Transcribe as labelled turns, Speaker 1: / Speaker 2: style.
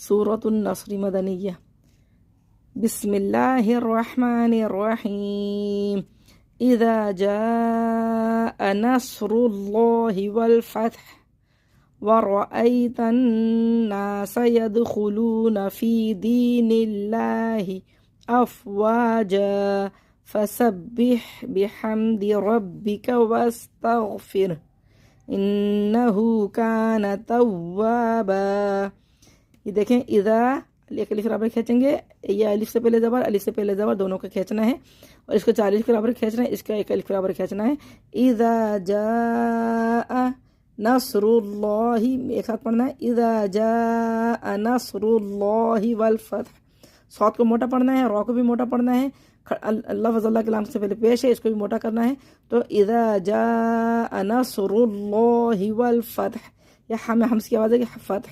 Speaker 1: सूरतुन नस्र मदनिया। बिस्मिल्लाहिर्रहमानिर्रहीम। इज़ा जाअ नस्रुल्लाहि वल फत्ह वरअयतन नास यदखुलून फी दीनिल्लाहि अफ़वाजा फसब्बिह बिहम्दि रब्बिका वस्तगफिर इन्नहु कान तव्वाबा। ये देखें, इज़ा एक अलिफ बराबर खींचेंगे, ये अलिफ से पहले ज़बर, अलिफ से पहले ज़बर, दोनों को खींचना है और इसको 40 के बराबर खींचना है, इसका एक अलिफ के बराबर खींचना है। इज़ा जाअ नस्रुल्लाहि, एक साथ पढ़ना है। इज़ा जाअ नस्रुल्लाहि वल फत्ह, सौत को मोटा पढ़ना है, रॉ को भी मोटा पढ़ना है। अल्लाह अल्लाह के नाम से पहले पेश है, इसको भी मोटा करना है। तो इज़ा जाअ नस्रुल्लाहि वल फत्ह, या हमें हमस की आवाज़ है कि फत्ह।